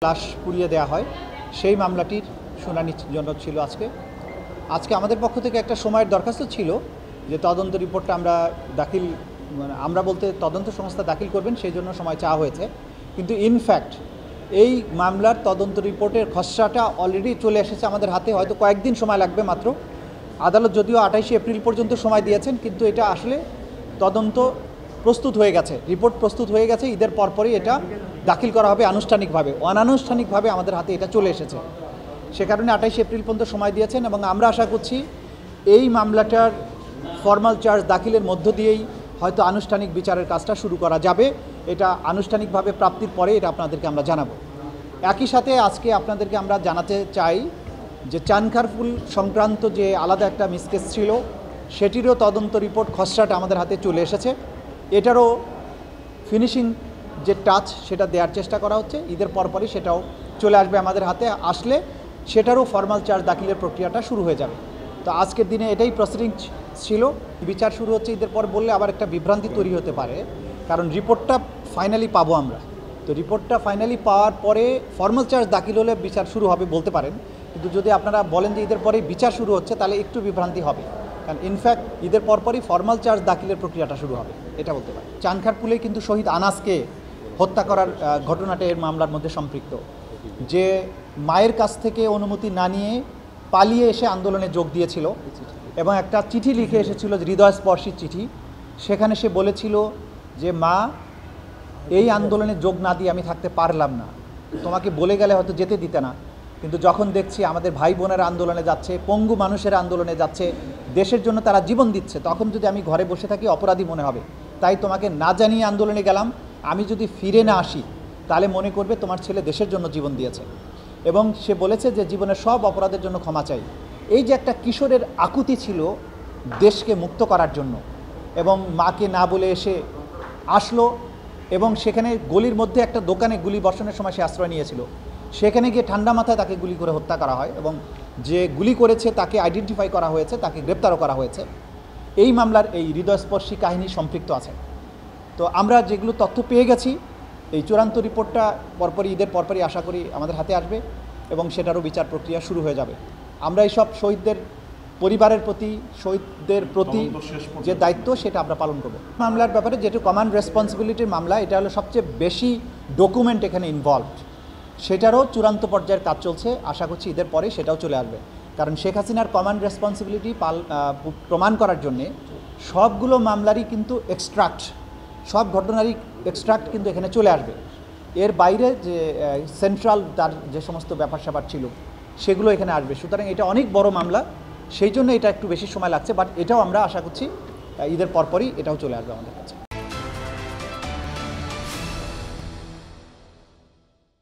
লাশ পুড়িয়ে দেওয়া হয় সেই মামলাটির শুনানির জন্য ছিল আজকে আমাদের পক্ষ থেকে একটা সময়ের দরখাস্ত ছিল যে তদন্ত রিপোর্টটা আমরা বলতে তদন্ত সংস্থা দাখিল করবেন সেই জন্য সময় চাওয়া হয়েছে। কিন্তু ইনফ্যাক্ট এই মামলার তদন্ত রিপোর্টের খসড়াটা অলরেডি চলে এসেছে আমাদের হাতে, হয়তো কয়েকদিন সময় লাগবে মাত্র। আদালত যদিও 28 এপ্রিল পর্যন্ত সময় দিয়েছেন, কিন্তু এটা আসলে তদন্ত প্রস্তুত হয়ে গেছে, রিপোর্ট প্রস্তুত হয়ে গেছে। ঈদের পরপরই এটা দাখিল করা হবে আনুষ্ঠানিকভাবে। অনানুষ্ঠানিকভাবে আমাদের হাতে এটা চলে এসেছে, সে কারণে 28 এপ্রিল পর্যন্ত সময় দিয়েছেন এবং আমরা আশা করছি এই মামলাটার ফর্মাল চার্জ দাখিলের মধ্য দিয়েই হয়তো আনুষ্ঠানিক বিচারের কাজটা শুরু করা যাবে। এটা আনুষ্ঠানিকভাবে প্রাপ্তির পরে এটা আপনাদেরকে আমরা জানাবো। একই সাথে আজকে আপনাদেরকে আমরা জানাতে চাই যে চানখারপুল সংক্রান্ত যে আলাদা একটা মিসকেস ছিল সেটিরও তদন্ত রিপোর্ট খসড়াটা আমাদের হাতে চলে এসেছে। এটারও ফিনিশিং যে টাচ সেটা দেওয়ার চেষ্টা করা হচ্ছে। ঈদের পরপরই সেটাও চলে আসবে আমাদের হাতে, আসলে সেটারও ফর্মাল চার্জ দাখিলের প্রক্রিয়াটা শুরু হয়ে যাবে। তো আজকের দিনে এটাই প্রসিডিং ছিল। বিচার শুরু হচ্ছে ঈদের পর বললে আবার একটা বিভ্রান্তি তৈরি হতে পারে, কারণ রিপোর্টটা ফাইনালি পাবো আমরা। তো রিপোর্টটা ফাইনালি পাওয়ার পরে ফর্মাল চার্জ দাখিল হলে বিচার শুরু হবে বলতে পারেন, কিন্তু যদি আপনারা বলেন যে ঈদের পরেই বিচার শুরু হচ্ছে তাহলে একটু বিভ্রান্তি হবে, কারণ ইনফ্যাক্ট ঈদের পরপরই ফর্মাল চার্জ দাখিলের প্রক্রিয়াটা শুরু হবে, এটা বলতে পারি। চানখারপুলে কিন্তু শহীদ আনাসকে হত্যা করার ঘটনাটা এর মামলার মধ্যে সম্পৃক্ত, যে মায়ের কাছ থেকে অনুমতি না নিয়ে পালিয়ে এসে আন্দোলনে যোগ দিয়েছিল এবং একটা চিঠি লিখে এসেছিল, হৃদয়স্পর্শী চিঠি। সেখানে সে বলেছিল যে মা, এই আন্দোলনে যোগ না দিয়ে আমি থাকতে পারলাম না, তোমাকে বলে গেলে হয়তো যেতে দিতে না, কিন্তু যখন দেখছি আমাদের ভাই বোনের আন্দোলনে যাচ্ছে, পঙ্গু মানুষের আন্দোলনে যাচ্ছে, দেশের জন্য তারা জীবন দিচ্ছে, তখন যদি আমি ঘরে বসে থাকি অপরাধী মনে হবে। তাই তোমাকে না জানিয়ে আন্দোলনে গেলাম, আমি যদি ফিরে না আসি তাহলে মনে করবে তোমার ছেলে দেশের জন্য জীবন দিয়েছে। এবং সে বলেছে যে জীবনের সব অপরাধের জন্য ক্ষমা চাই। এই যে একটা কিশোরের আকুতি ছিল দেশকে মুক্ত করার জন্য, এবং মাকে না বলে এসে আসলো এবং সেখানে গলির মধ্যে একটা দোকানে গুলি বর্ষণের সময় সে আশ্রয় নিয়েছিল। সেখানে গিয়ে ঠান্ডা মাথায় তাকে গুলি করে হত্যা করা হয় এবং যে গুলি করেছে তাকে আইডেন্টিফাই করা হয়েছে, তাকে গ্রেপ্তারও করা হয়েছে। এই মামলার এই হৃদয়স্পর্শী কাহিনী সম্পৃক্ত আছে। তো আমরা যেগুলো তথ্য পেয়ে গেছি, এই চূড়ান্ত রিপোর্টটা পরপরই ঈদের পরপরই আশা করি আমাদের হাতে আসবে এবং সেটারও বিচার প্রক্রিয়া শুরু হয়ে যাবে। আমরা এইসব শহীদদের পরিবারের প্রতি, শহীদদের প্রতি যে দায়িত্ব সেটা আমরা পালন করব। মামলার ব্যাপারে যেটা কমান্ড রেসপন্সিবিলিটির মামলা, এটা হলো সবচেয়ে বেশি ডকুমেন্ট এখানে ইনভলভড, সেটারও চূড়ান্ত পর্যায়ের কাজ চলছে। আশা করছি ঈদের পরে সেটাও চলে আসবে, কারণ শেখ হাসিনার কমান্ড রেসপন্সিবিলিটি প্রমাণ করার জন্যে সবগুলো মামলারই কিন্তু সব ঘটনারই এক্সট্রাক্ট কিন্তু এখানে চলে আসবে। এর বাইরে যে সেন্ট্রাল তার যে সমস্ত ব্যাপার স্যাপার ছিল সেগুলো এখানে আসবে। সুতরাং এটা অনেক বড় মামলা, সেই জন্য এটা একটু বেশি সময় লাগছে, বাট এটাও আমরা আশা করছি ঈদের পরপরই এটাও চলে আসবে আমাদের কাছে।